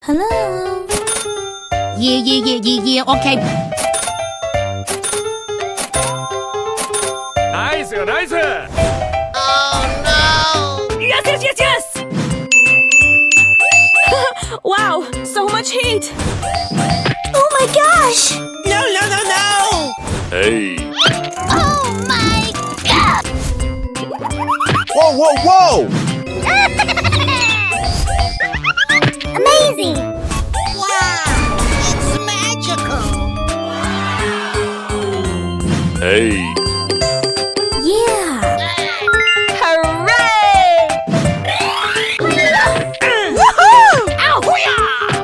Hello? Yeah, okay. Nice. Oh no! Yes! Wow, so much heat! Oh my gosh! No! Hey. Oh my god! Whoa! Amazing! Wow! It's magical! Hey. Yeah! Hooray! Woohoo! Ow! Hoo-yah!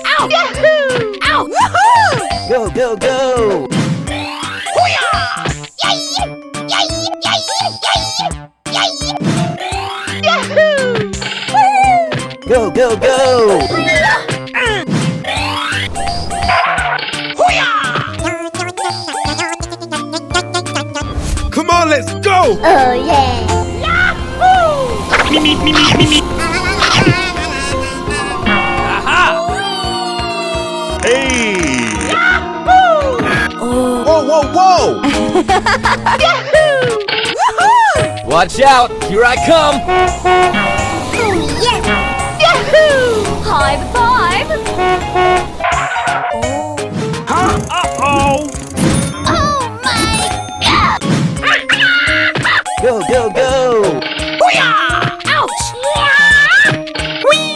Ow! Yahoo! Ow! Woohoo! Go! Hoo-yah! Yay! Yahoo! Go! Come on, let's go. Oh yeah! Yahoo! Me. Aha. Hey. Whoa! Yahoo! Woohoo! Watch out! Here I come! Oh yeah! Yahoo! High five! Uh-oh. Oh my god! Go! Hoo-yah! Ouch! Whee!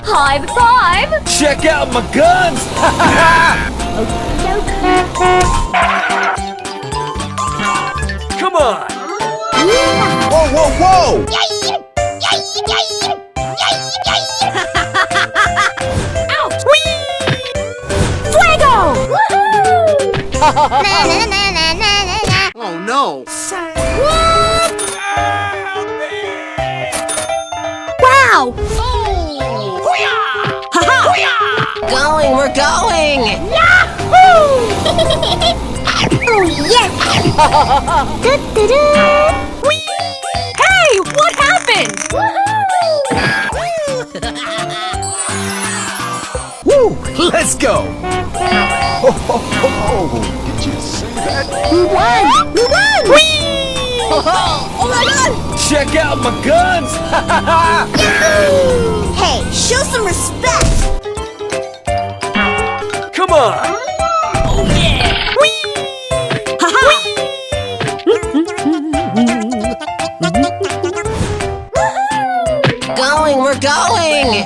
High five! Check out my guns! Come on. Whoa! Yay! Ouch! Whee! Fuego! Woohoo! Oh no! What? Wow! Hoo-yah! Ha-ha! We're going! Yahoo! Oh yes! Du-du-du! Whee! Hey, what happened? Woo! Let's go! Did you see that? We won! Whee! Oh my god! Check out my guns! Hey, show some respect! Come on. Oh yeah! We're going!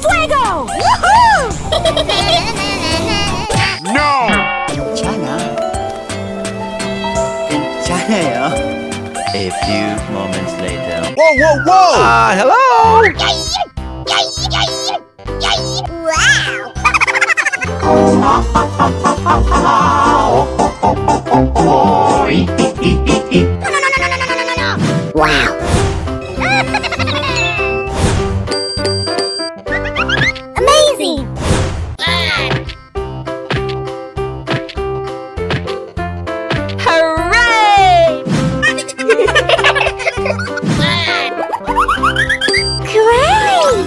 Fuego! Woohoo! No. 괜찮아요. A few moments later. Whoa! Hello! Wow! Amazing! Hooray! Great!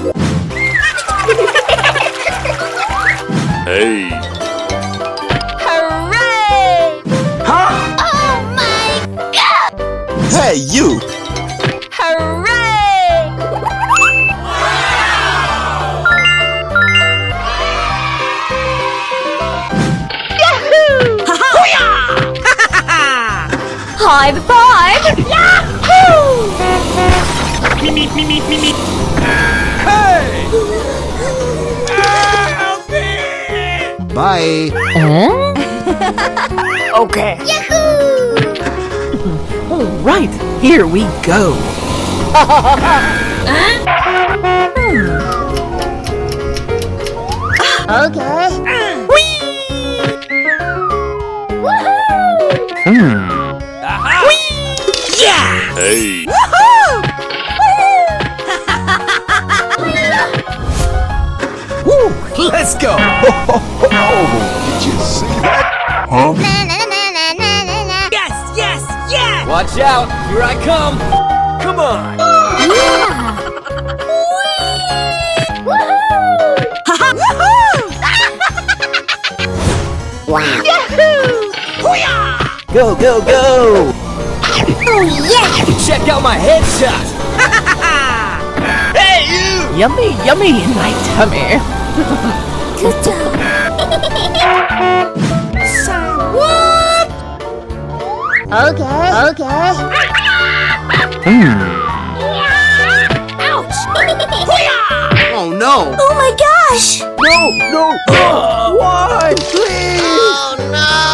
Hey. Hooray! Oh my god! Hey, you! Hooray! Yahoo! High five! Yahoo! Me. Hey. Help me. Bye! Okay. Yahoo! All right, here we go. Okay. Whee! Woohoo! Aha. Yeah! Hey. Woo! Let's go! Did you see that? Huh? Yes! Watch out! Here I come! Come on. Yeah! Go, go, go! Oh yeah! Check out my headshot! Hey, you! Yummy, yummy in my tummy. Good job. What? Okay. Ouch! Oh no! Oh my gosh! No! Why? Please! Oh no!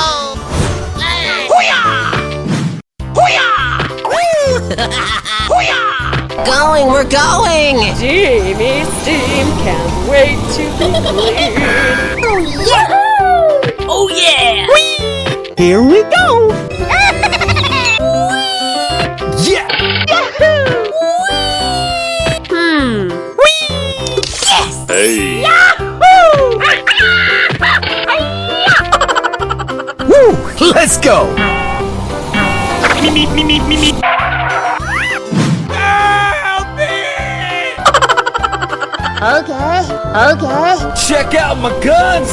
Going, we're going! Steamy steam, can't wait to be clean. Oh yeah! Oh yeah! Here we go! Yeah! Hey! Woo! Let's go! Me. Okay. Check out my guns!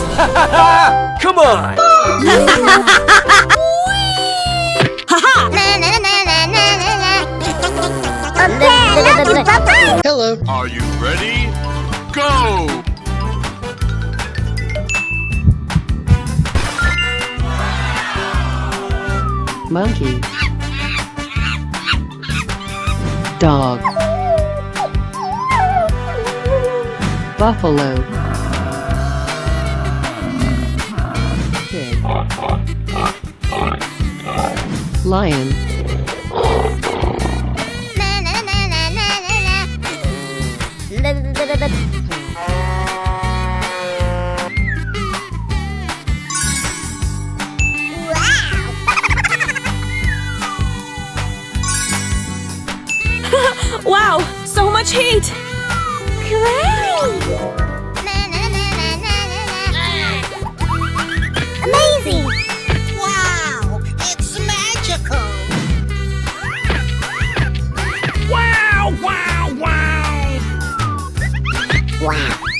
Come on! Hello. Are you ready? Go! Monkey. Dog. Buffalo. Pig. Lion. Wow! So much heat! Amazing! Wow! It's magical! Wow!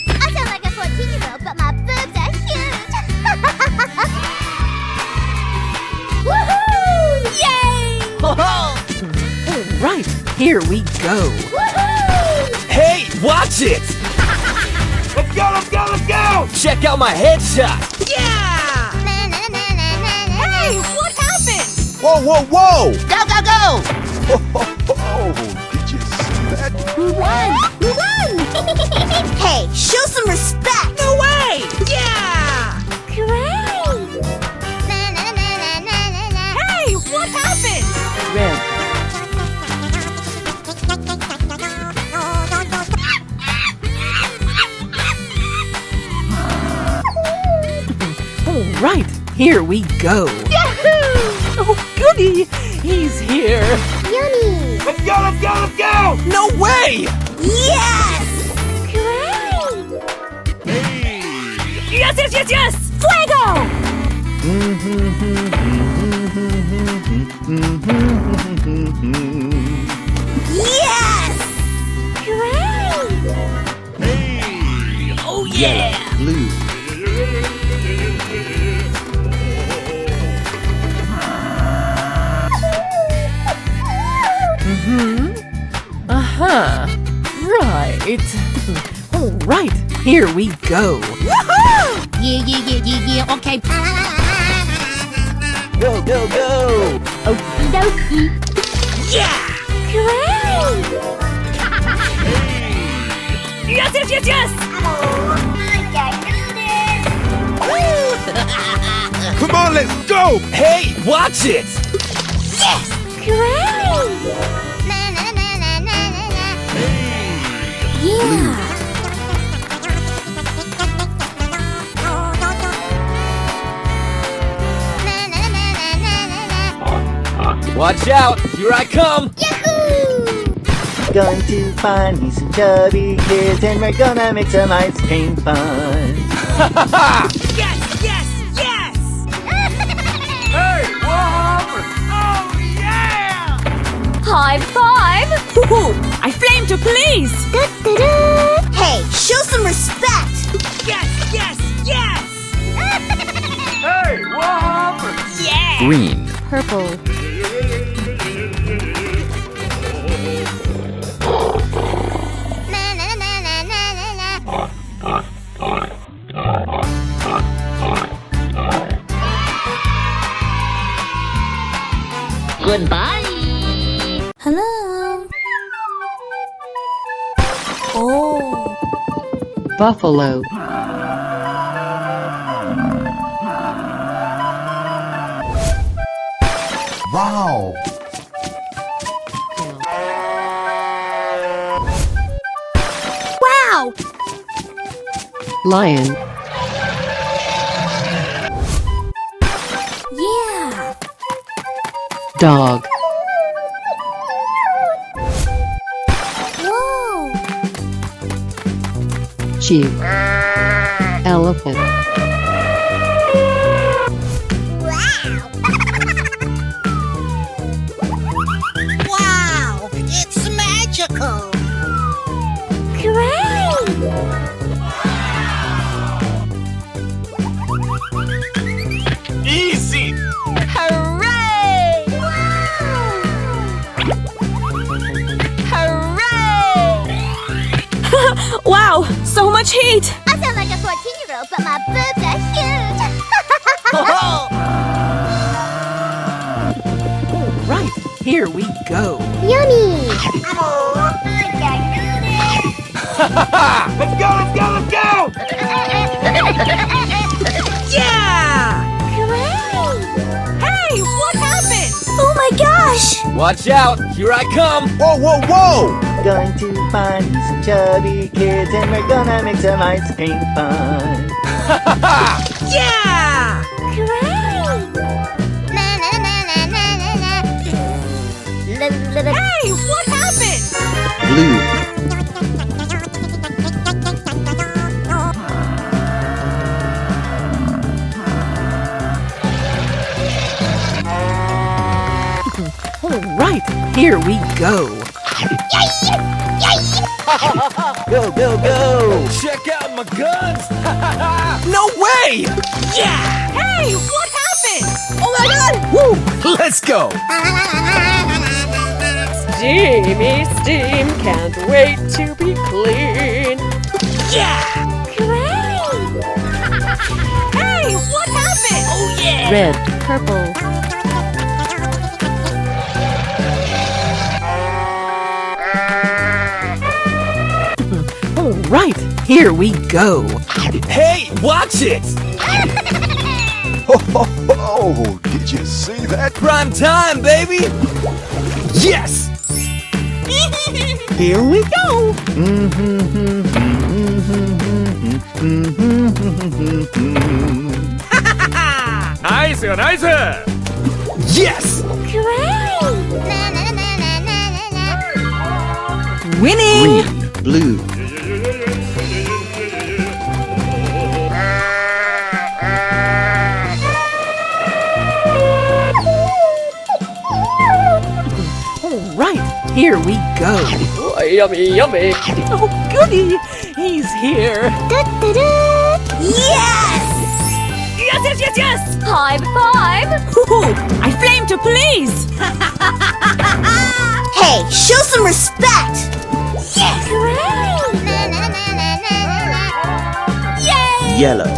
I sound like a 14-year-old, but my boobs are huge! Woohoo! Yay! Right, here we go. Woohoo! Hey, watch it! Let's go! Check out my headshot! Yeah! Hey! What happened? Whoa! Go! Oh, did you see that? We won! Hey, show some respect! No way! Yeah! Great! Hey! What happened? Red. All right, here we go. Yahoo! Oh, goody! He's here. Yummy! Let's go! No way! Yes! Great! Yes! Fuego! Yes! Great! Oh yeah! Blue. Right. All right, here we go. Yeah, okay. Go, go, go! Okie dokie! Yeah! Great! Yes! Come on, let's go! Hey, watch it! Great! Yeah! Watch out! Here I come! Going to find me some chubby kids and we're gonna make some ice cream fun. Yes! Hey, what happened? Oh, yeah! High five! Woohoo! I flame to police! Hey, show some respect! Yes! Hey, what happened? Yeah! Green. Purple. purple. Na na na na na na na. Goodbye. Hello? Oh. Buffalo. Wow. Wow! Lion. Yeah! Dog. Whoa! Sheep. Elephant. Wow, it's magical. Great! Easy! Hooray! Hooray! Wow! So much heat! I sound like a 14-year-old, but my boobs are huge. Right, here we go. Yummy. Let's go, let's go, let's go! Yeah! Hey! What happened? Oh my gosh! Watch out, here I come! Whoa, whoa, whoa! Going to find some chubby kids and we're gonna make some ice cream fun. Yeah! Na na na na na na na. Hey! What happened? Blue. All right, here we go. Go, go, go! Check out my guns! No way! Yeah! Hey! What happened? Oh my god! Woo! Let's go! Steamy steam, can't wait to be clean. Yeah! Hey! What happened? Oh yeah! Red, purple. All right, here we go. Hey, watch it! Oh, did you see that? Prime time, baby! Yes! Here we go. Nice, nice! Yes! Na na na na na na na. Winning. Green. Blue. All right, here we go. Oh, yummy, yummy. Oh, goody, he's here. Yes! Yes, yes, yes, yes! High five! Ooh, I flame to please! Hey, show some respect! Na na na na na na. Yay! Yellow.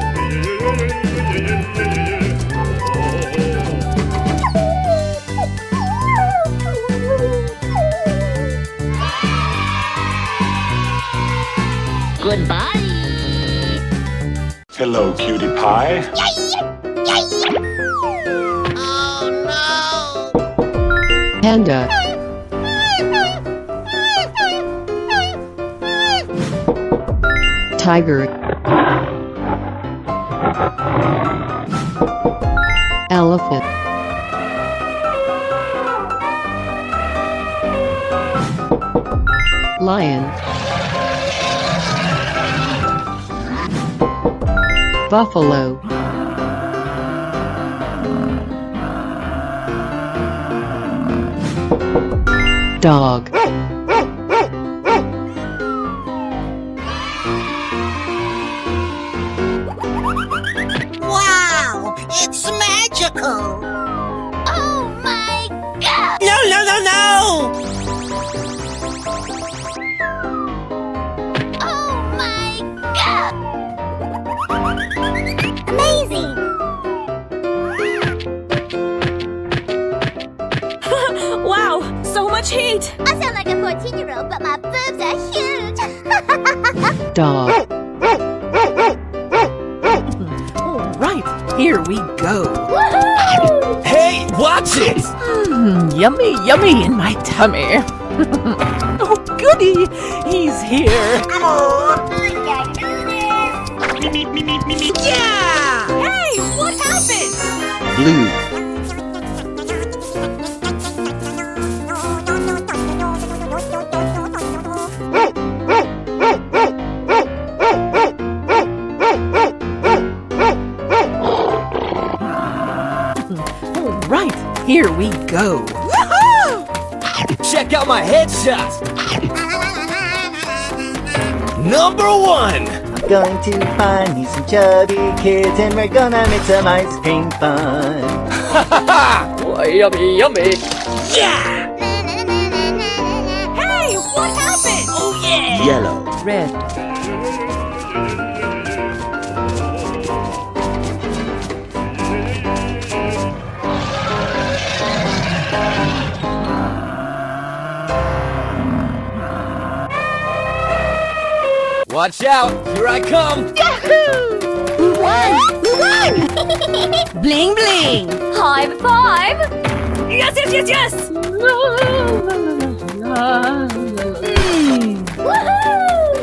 Goodbye! Hello, cutie pie. Oh no! Panda. Tiger. Elephant. Lion. Buffalo. Dog. Wow! It's magical! Oh Dog. All right, here we go. Hey, watch it! Yummy, yummy in my tummy. Oh, goody, he's here. Yeah! Hey, what happened? Blue. All right, here we go. Check out my headshot! Number 1! I'm going to find me some chubby kids and we're gonna make some ice cream fun. Oh, yummy, yummy. Yeah! Hey, what happened? Oh yeah! Yellow. Red. Watch out! Here I come! We won! Bling bling. High five. Yes, yes, yes, yes.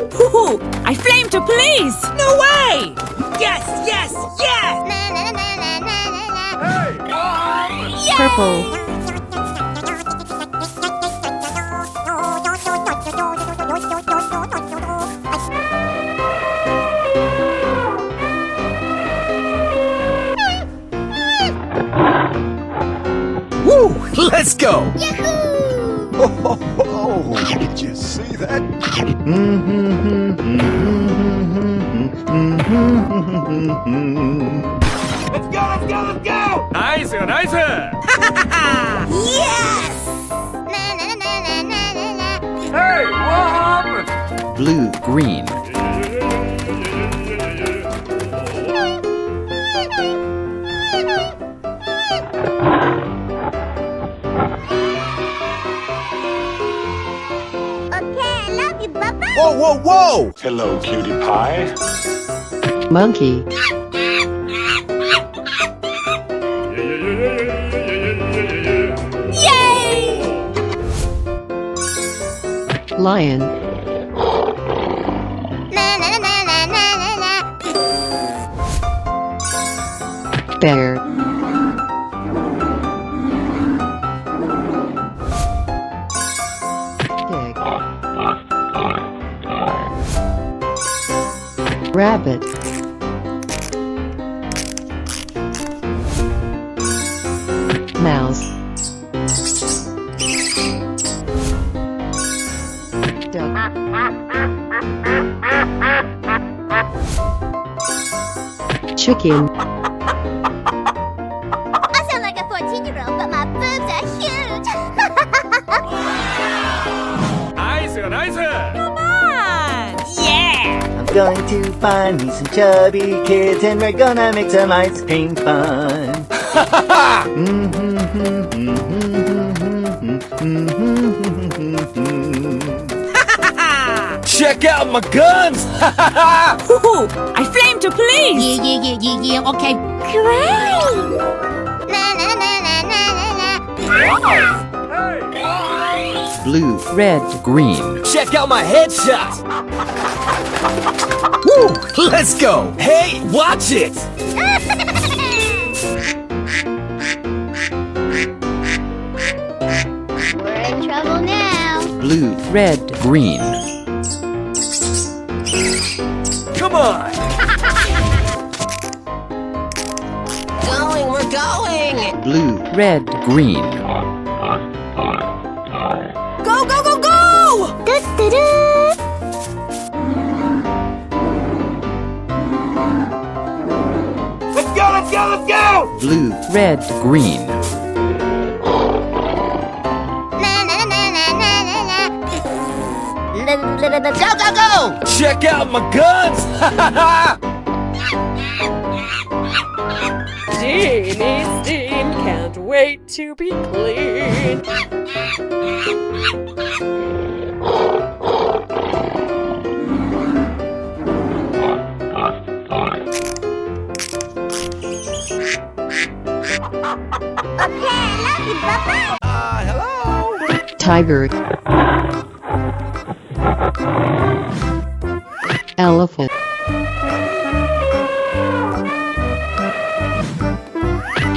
Woohoo! I flame to police. No way. Yes, yes, yes! Purple. Woo! Let's go! Oh, did you see that? Let's go, let's go, let's go! Nice, nice! Yes! Hey, what happened? Blue. Green. Okay, I love you, Bubba. Whoa, whoa, whoa! Hello, cutie pie. Monkey. Yay! Lion. Bear. Pig. Rabbit. Mouse. Duck. Chicken. I sound like a 14-year-old, but my boobs are huge. Nice, nice! Come on. Yeah. I'm going to find me some chubby kids and we're gonna make some ice cream fun. Check out my guns! Woohoo! I flame to police. Yeah, okay. Blue. Red. Green. Check out my headshot! Woo! Let's go! Hey, watch it! We're in trouble now. Blue. Red. Green. Come on! We're going! Blue. Red. Green. Go, go, go, go! Let's go, let's go, let's go! Blue. Red. Green. Go! Check out my guns! Steamy steam, can't wait to be clean. Tiger. Elephant.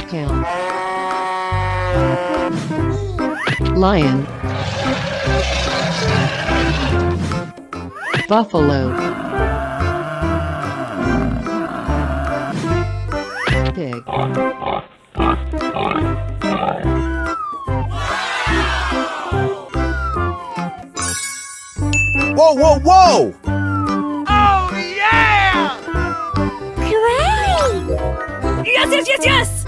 Cow. Lion. Buffalo. Pig. Whoa, whoa, whoa! Yes, yes, yes, yes!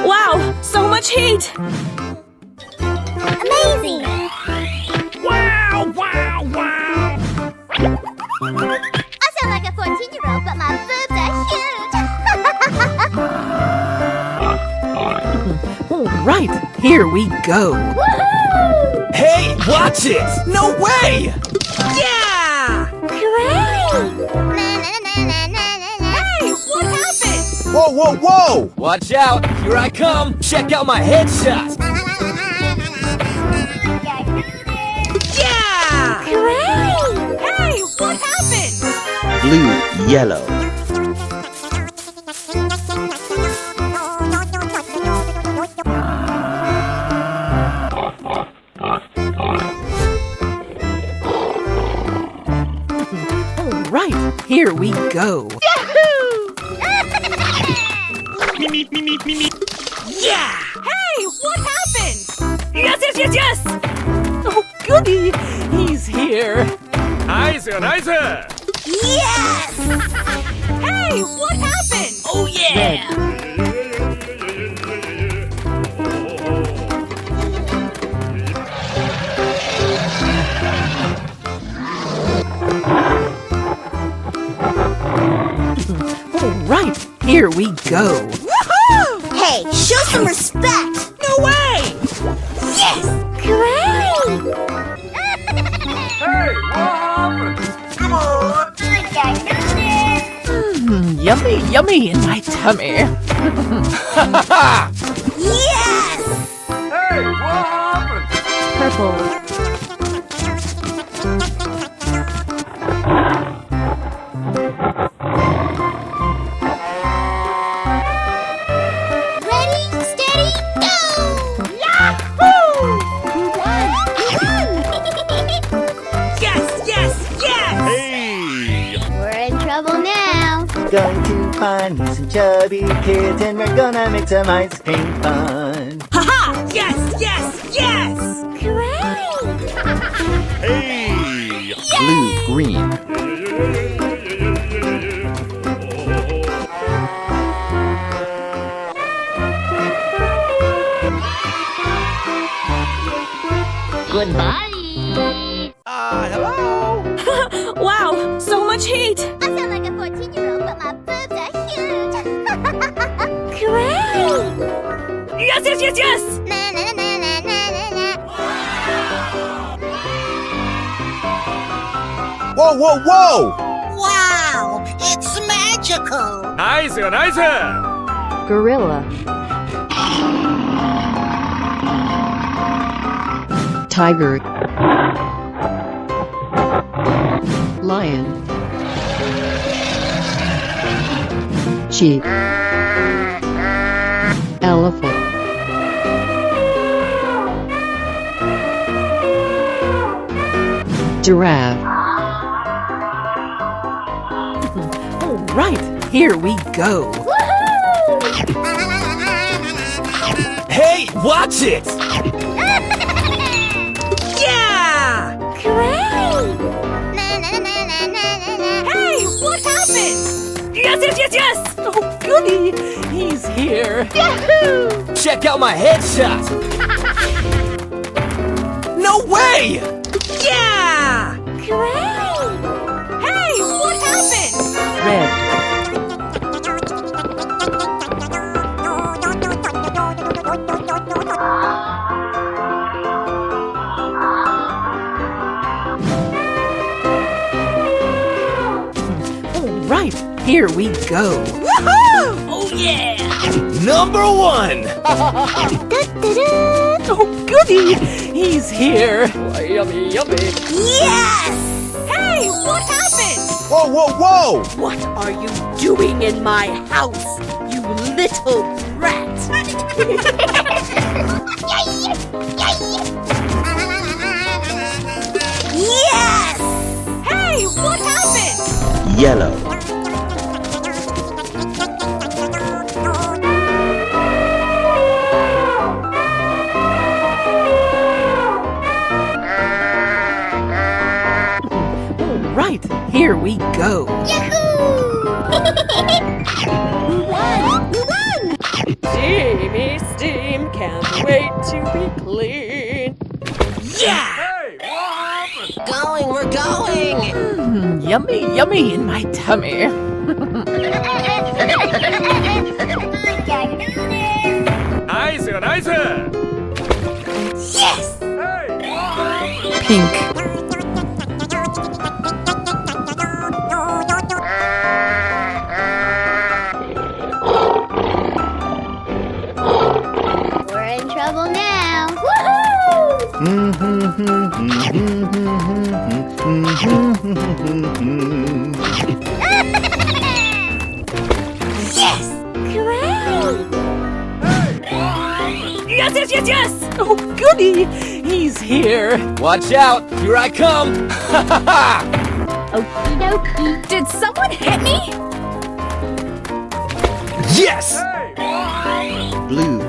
Wow, so much heat! Amazing! Wow, wow, wow! I sound like a 14-year-old, but my boobs are huge! All right, here we go. Hey, watch it! No way! Yeah! Hey, what happened? Whoa, whoa, whoa! Watch out! Here I come! Check out my headshot! Yeah! Hey, what happened? Blue, yellow. All right, here we go. Yeah! Hey, what happened? Yes, yes, yes, yes! Oh, goody, he's here. Nice, nice! Yes! Hey, what happened? Oh, yeah! All right, here we go. Hey, show some respect! No way! Yes! Great! Hey, what happened? Come on! Yummy, yummy in my tummy. Yes! Hey, what happened? Purple. Ready, steady, go! Yahoo! You won! Yes, yes, yes! Hey! We're in trouble now. Going to find me some chubby kids and we're gonna make some ice cream fun. Haha! Yes, yes, yes! Great! Hey! Blue, green. Goodbye! Hello? Wow, so much heat! I sound like a 14-year-old, but my boobs are huge! Great! Yes, yes, yes, yes! Na, na, na, na, na, na, na. Whoa, whoa, whoa! Wow! It's magical! Nice, nice! Gorilla. Tiger. Lion. Sheep. Elephant. Giraffe. All right, here we go. Hey, watch it! Yeah! Great! Na, na, na, na, na, na, na. Hey, what happened? Yes, yes, yes, yes! Oh, goody, he's here. Check out my headshot! No way! Yeah! Great! Hey, what happened? Red. All right, here we go. Oh, yeah! Number one! Da-da-da. Oh, goody! He's here. Yummy, yummy. Yes! Hey, what happened? Whoa, whoa, whoa! What are you doing in my house, you little rat? Yes! Hey, what happened? Yellow. Right, here we go. Steamy steam, can't wait to be clean. Yeah! Going, we're going! Yummy, yummy in my tummy. Nice, nice. Yes! Pink. We're in trouble now. Woohoo! Yes! Great! Yes, yes, yes, yes! Oh, goody! He's here. Watch out, here I come. Ha ha ha! Okie dokie. Did someone hit me? Yes! Blue.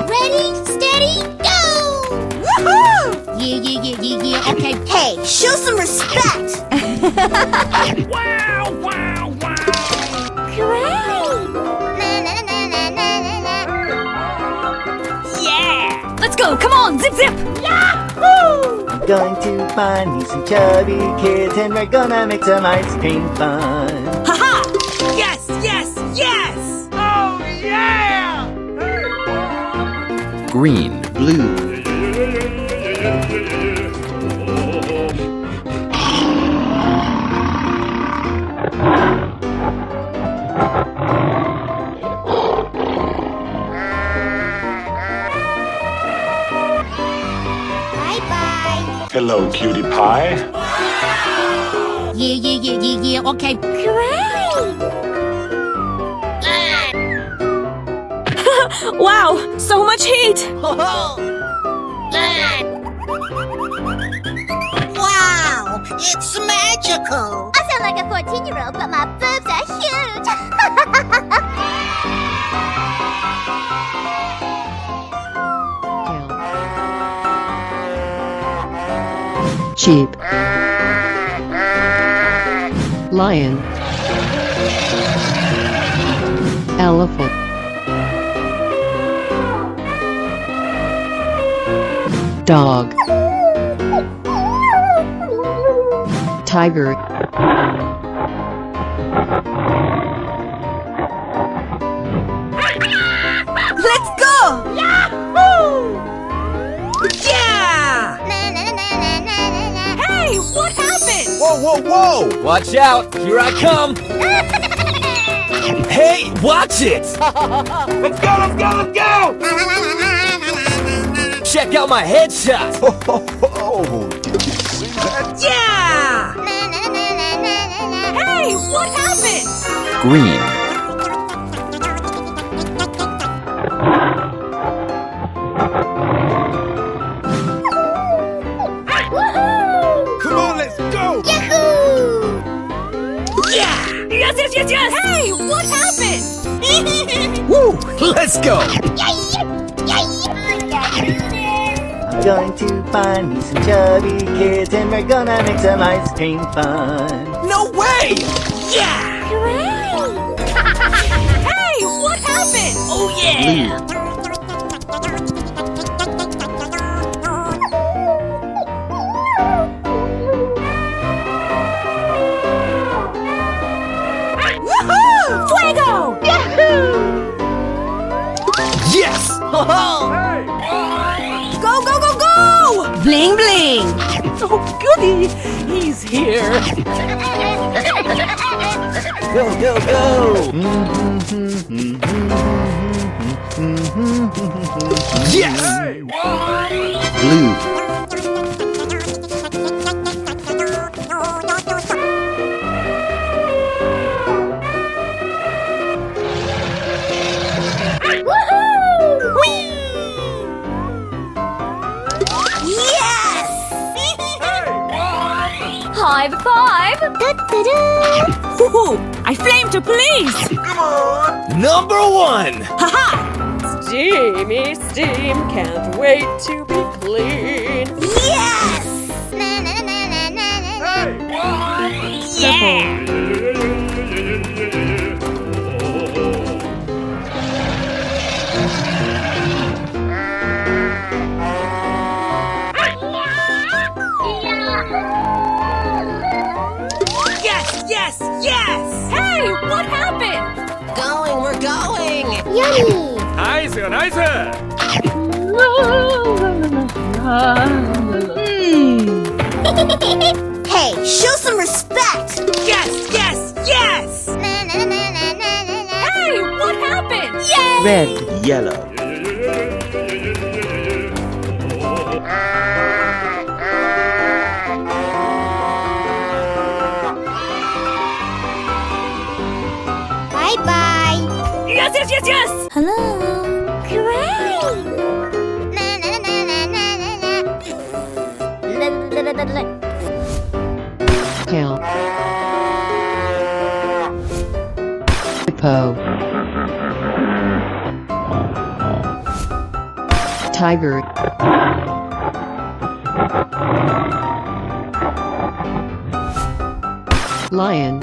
Ready, steady, go! Woohoo! Yeah. Okay. Hey, show some respect! Wow, wow, wow! Great! Yeah! Let's go, come on, zip zip! I'm going to find me some chubby kids and we're gonna make some ice cream fun. Haha! Yes, yes, yes! Oh yeah! Green. Blue. Bye-bye. Hello, cutie pie. Yeah. Okay. Great! Wow, so much heat! Wow, it's magical! I sound like a 14-year-old, but my boobs are huge. Sheep. Lion. Elephant. Dog. Tiger. Let's go! Yahoo! Yeah! Hey, what happened? Whoa, whoa, whoa! Watch out, here I come. Hey, watch it! Let's go, let's go, let's go! Check out my headshot. Oh, did you see that? Yeah! Hey, what happened? Green. Come on, let's go! Yeah! Yes, yes, yes, yes! Hey, what happened? Woo, let's go. I'm going to find me some chubby kids and we're gonna make some ice cream fun. No way! Yeah! Hey, what happened? Oh yeah! Woohoo! Fuego! Yes! Go, go, go, go! Bling bling! Oh, goody! He's here! Go, go, go! Yes! Blue. High five! Woohoo! I flame to police! Number one! Haha! Steamy steam, can't wait to be clean. Yes! Na na na na na na na. Yes, yes, yes! Hey, what happened? We're going! Yummy! Nice, nice! Hey, show some respect! Yes, yes, yes! Na na na na na na na. Hey, what happened? Yay! red, Yellow. Bye-bye! Yes, yes, yes, yes! Hello? Great! Na na na na na na na. cow, hippo, tiger, lion,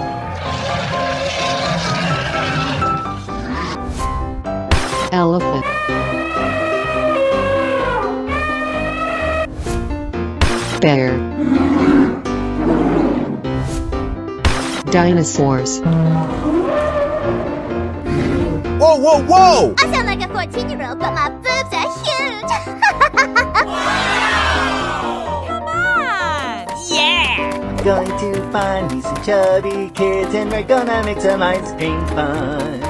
elephant, bear, dinosaurs, Whoa, whoa, whoa! I sound like a 14-year-old, but my boobs are huge! Come on! Yeah! Going to find me some chubby kids and we're gonna make some ice cream fun.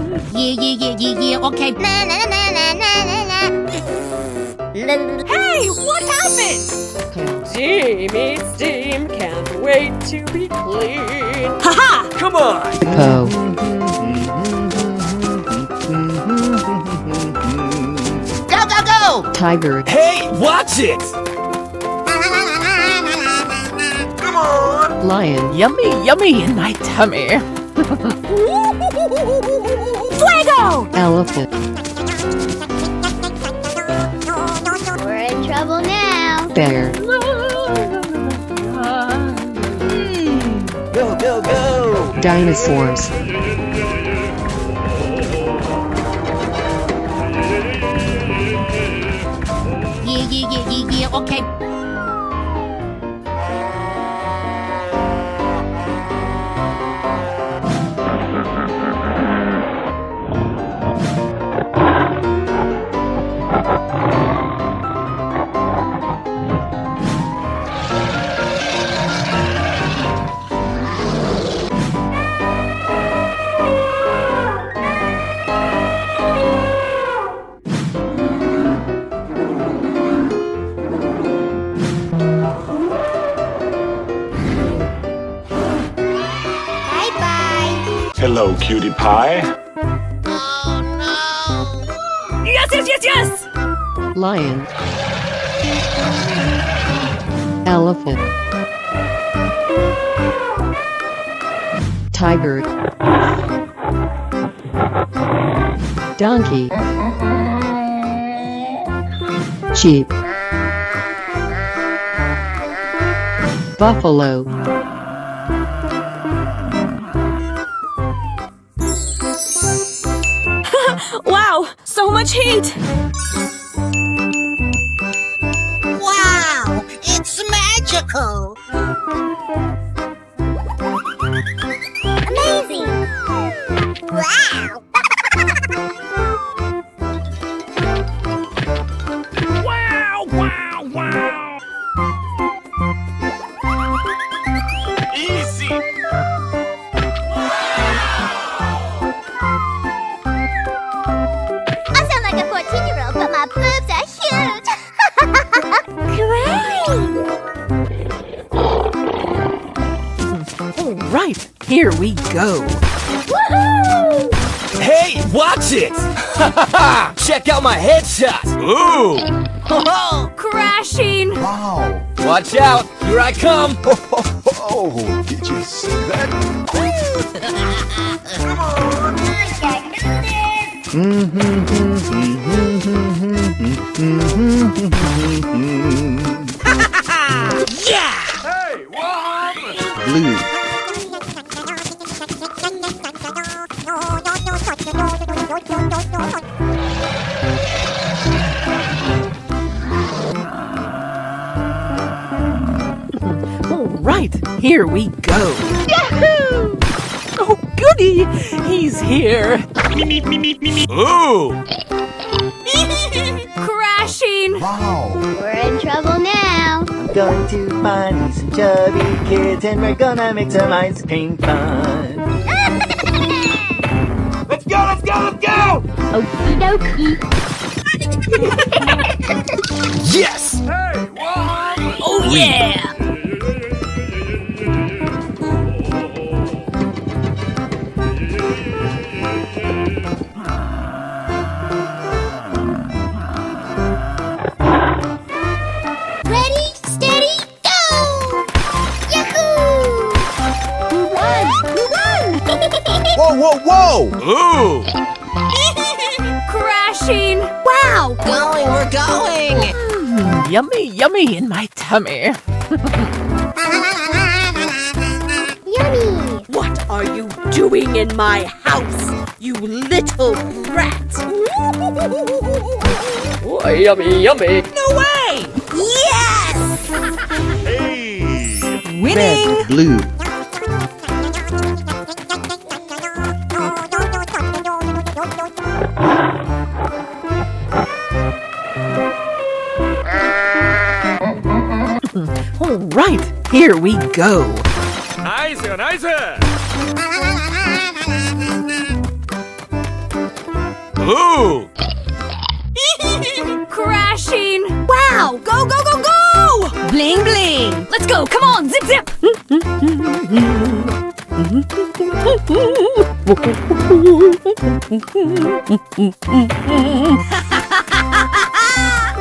Yeah, okay. Na na na na na na na. Hey, what happened? Steamy steam, can't wait to be clean. Haha! Come on! hippo, Go, go, go! tiger, Hey, watch it! lion, Yummy, yummy in my tummy. Fuego! elephant, We're in trouble now. bear, Go, go, go! dinosaurs, Yeah, okay. Bye-bye. Hello, cutie pie. Yes, yes, yes, yes! lion, elephant, tiger, donkey, sheep, buffalo, Wow, so much heat! Wow! It's magical! Amazing! Wow! here we go. Hey, watch it! Check out my headshot! Ooh! Crashing! Wow. Watch out! Here I come! Oh, did you see that? Blue. All right, here we go. Yahoo! Oh, goody! He's here. Ooh! Crashing! Wow. We're in trouble now. I'm going to find me some chubby kids and we're gonna make some ice cream fun. Let's go, let's go, let's go! Okie dokie. Yes! Oh yeah! Ready, steady, go! Yahoo! We won! We won! Whoa, whoa, whoa! Ooh! Crashing! Wow! Going, we're going. Yummy, yummy in my tummy. Yummy! What are you doing in my house, you little rat? Oh, yummy, yummy. No way! Yes! Winning! Red. Blue. All right, here we go. Nice, nice! Ooh! Crashing! Wow! Go, go, go, go! Bling, bling! Let's go! Come on! Zip, zip!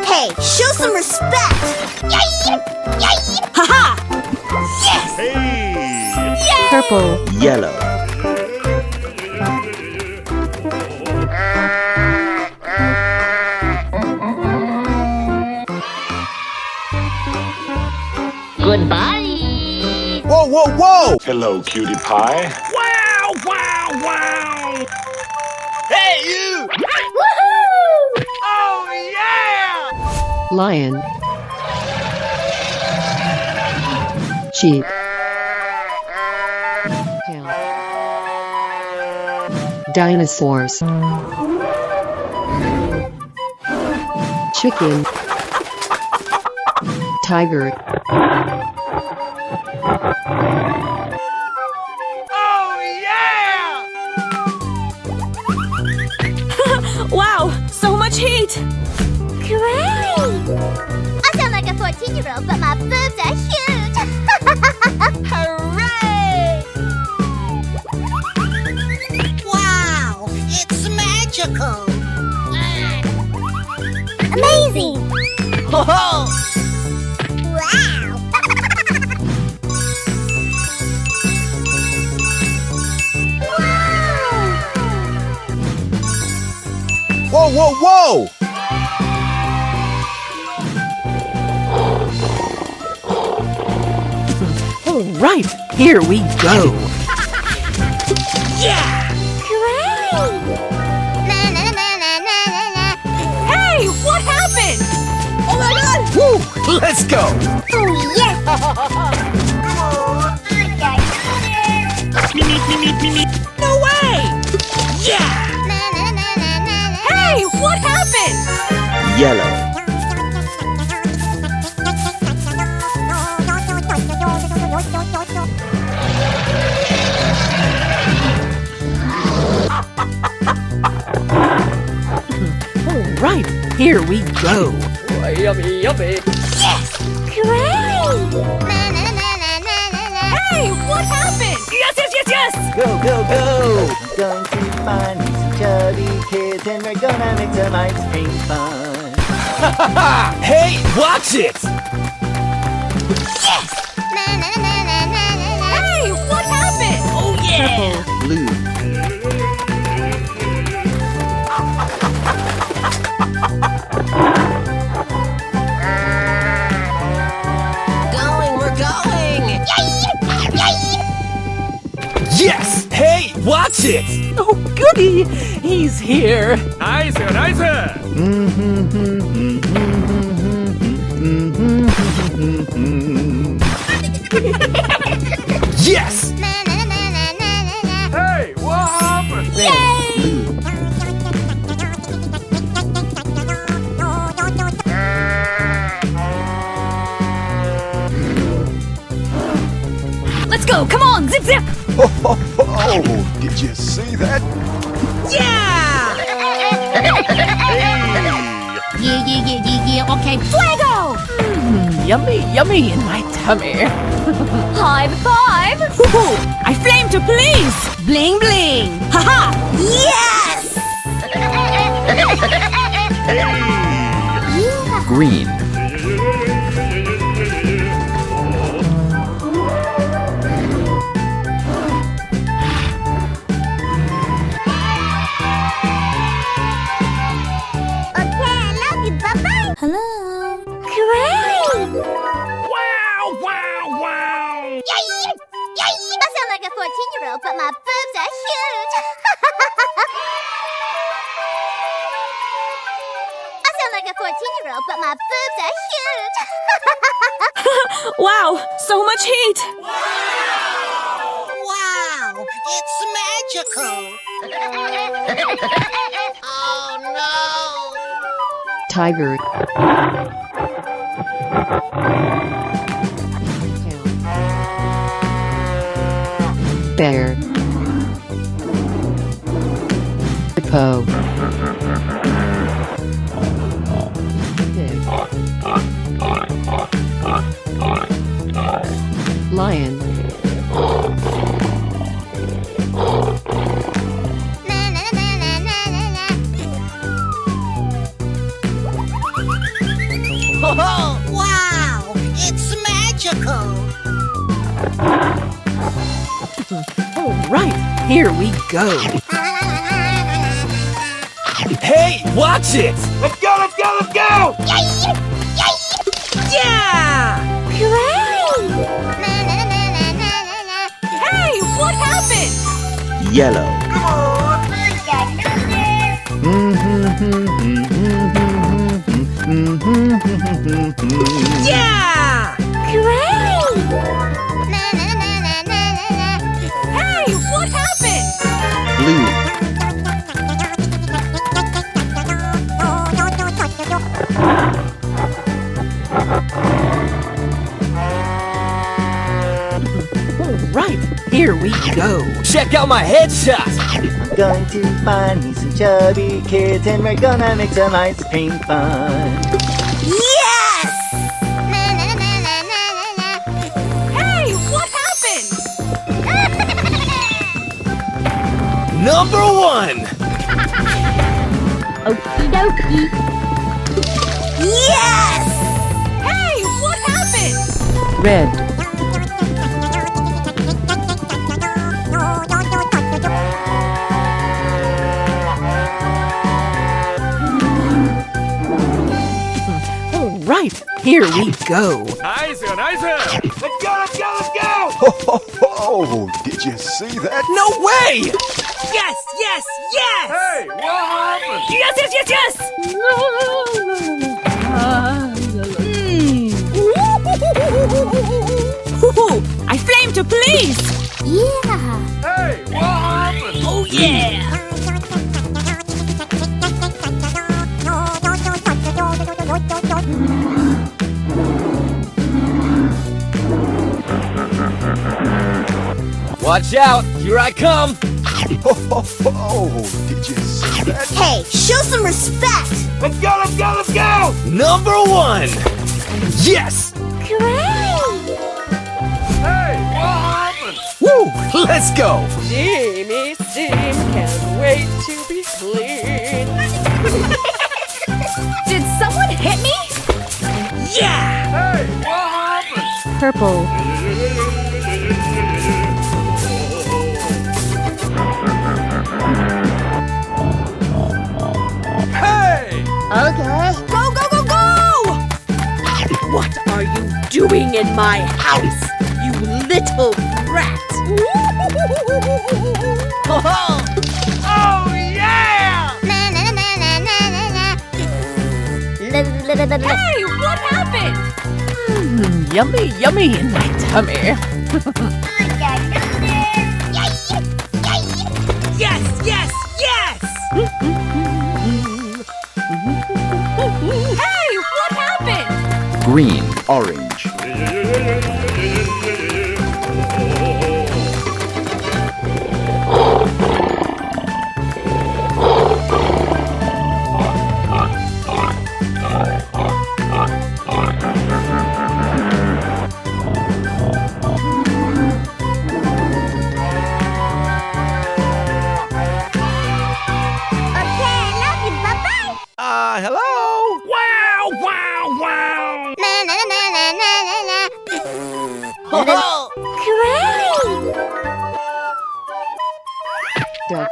Hey, show some respect! Ha-ha! Purple, Yellow. Whoa, whoa, whoa! Hello, cutie pie. Wow, wow, wow! Hey, you! Woohoo! Oh, yeah! lion, sheep, cow, dinosaurs, chicken, tiger, Oh, yeah! Wow! So much heat! Great! I sound like a 14-year-old, but my boobs are huge! Hooray! Wow, it's magical. Amazing! Ho-ho! Wow! Whoa, whoa, whoa! all right, here we go. Hey! What happened? Oh my god! Woo! Let's go! Oh, yes! No way! Hey! What happened? Yellow. All right, here we go. Oh, yummy, yummy. Hey! What happened? Yes, yes, yes, yes! yes! Go, go, go! I'm going to find me some chubby kids and we're gonna make some ice cream fun. Hey, watch it! Hey, what happened? Oh yeah! Blue. We're going! Yes! Hey, watch it! Oh, goody! He's here. Nice, nice! Yes! Hey, what happened? Let's go! Come on! Zip zip! Oh, did you see that? Yeah! Yeah. Okay, fuego! Yummy, yummy in my tummy. High five! Woohoo! I flame to police! Bling bling! Haha! Yes! Green. Hello. Great! Wow! Yay! I sound like a 14-year-old, but my boobs are huge. I sound like a 14-year-old, but my boobs are huge. Wow! So much heat! Wow, it's magical. Oh no. Tiger. Bear. Hippo. Pig. Lion. Wow, it's magical. All right, here we go. Hey, watch it! Let's go! Yeah! Great! Hey, what happened? Yellow. Yeah! Great! Hey, what happened? Blue. All right, here we go. Check out my headshot! I'm going to find me some chubby kids and we're gonna make some ice cream fun. Yes! Hey, what happened? Number 1! Okie dokie. Yes! Hey, what happened? Red. All right, here we go. Nice! Let's go! Oh, did you see that? No way! Yes! Hey, what happened? Yes! Woohoo! I flame to police! Yeah. Hey, what happened? Oh yeah! Watch out! Here I come! Oh, did you see that? Hey, show some respect. Let's go! Number 1! Yes! Great! Hey, what happened? Woo! Let's go! Steamy steam, can't wait to be clean. Did someone hit me? Yeah! Purple. Hey! Okay. Go, go, go, go! What are you doing in my house, you little brat? Oh, yeah! Hey, what happened? Yummy, yummy in my tummy. Yes, yes, yes! Hey, what happened? Green, orange. Okay, love you. Bye-bye. Hello? Wow, wow, wow! Great. Duck.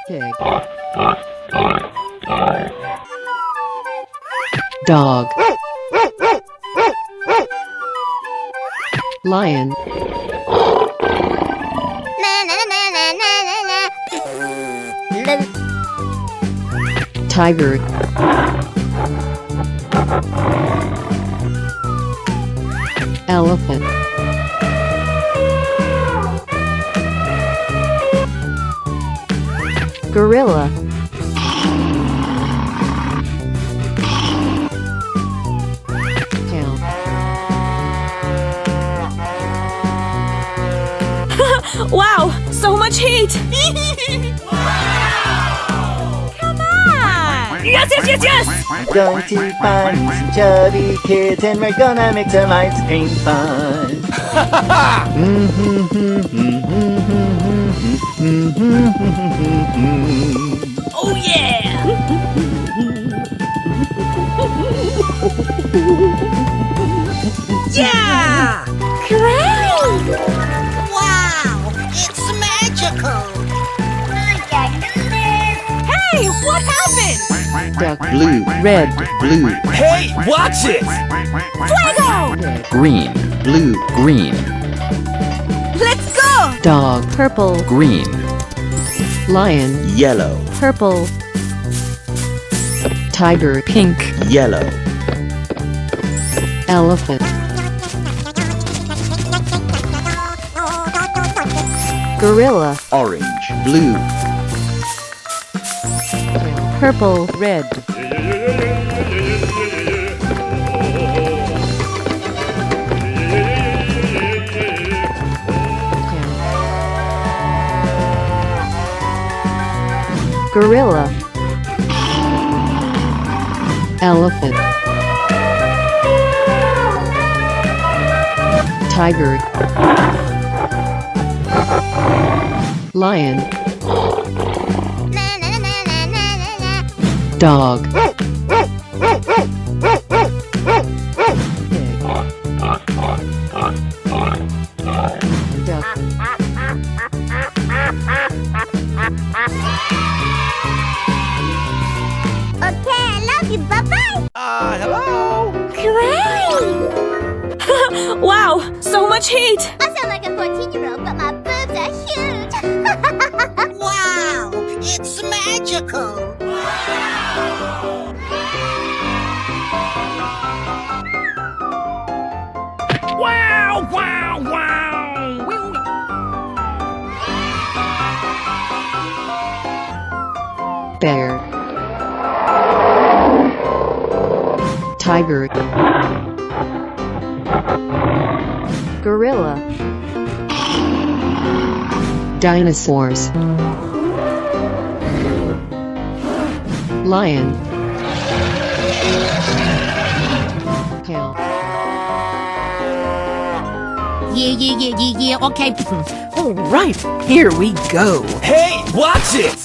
Pig. Dog. Lion. Tiger. Elephant. Gorilla. Cow. Wow, so much heat! Come on! Yes, yes, yes, yes! I'm going to find me some chubby kids and we're gonna make some ice cream fun. Oh yeah! Yeah! Great. Wow, it's magical. Hey, what happened? Duck. Blue, Red. blue, Hey, watch it! Fuego! Pig. green, blue, green, Let's go! Dog. Purple. green, Lion. yellow, Purple. Tiger. Pink. yellow, Elephant. Gorilla. orange, blue, Purple. Red. Gorilla. Elephant. Tiger. Lion. Dog. Pig. Duck. Okay, I love you. Bye-bye. Hello? Great. Wow, so much heat! I sound like a 14-year-old, but my boobs are huge. Wow, it's magical. Wow, wow, wow! Bear. Tiger. Gorilla. Dinosaurs. Lion. Yeah, okay. All right, here we go. Hey, watch it!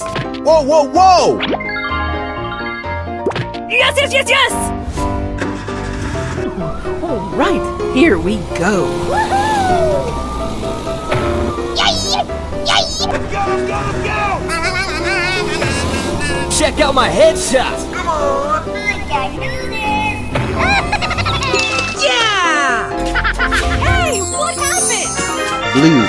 Whoa, whoa, whoa! Yes! All right, here we go. Check out my headshot! Yeah! Hey, what happened? Blue.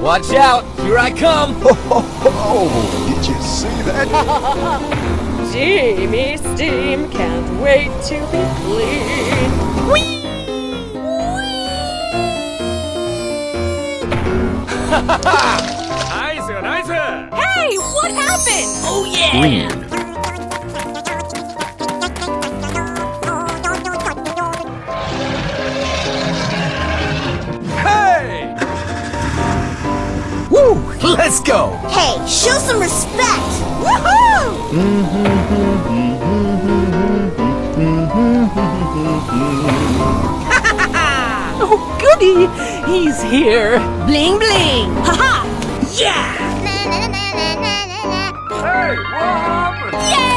Watch out! Here I come! Oh, did you see that? Steamy steam, can't wait to be clean. Nice! Hey, what happened? Oh, yeah! Green. Hey! Woo! Let's go! Hey, show some respect! Woohoo! Oh, goody, he's here. Bling, bling! Haha! Yeah!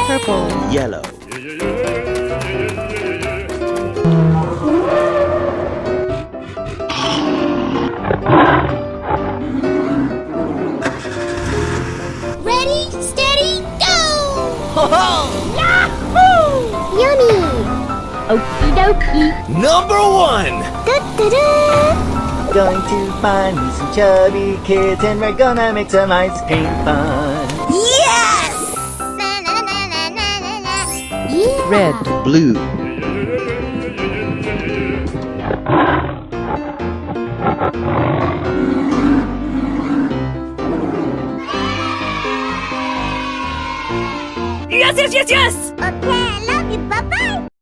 Purple. Yellow. Ready, steady, go! Ho-ho! Yummy! Okie dokie. Number one! Da-da-da! Going to find me some chubby kids and we're gonna make some ice cream fun. Yes! Yeah! Red. Blue. Yes! A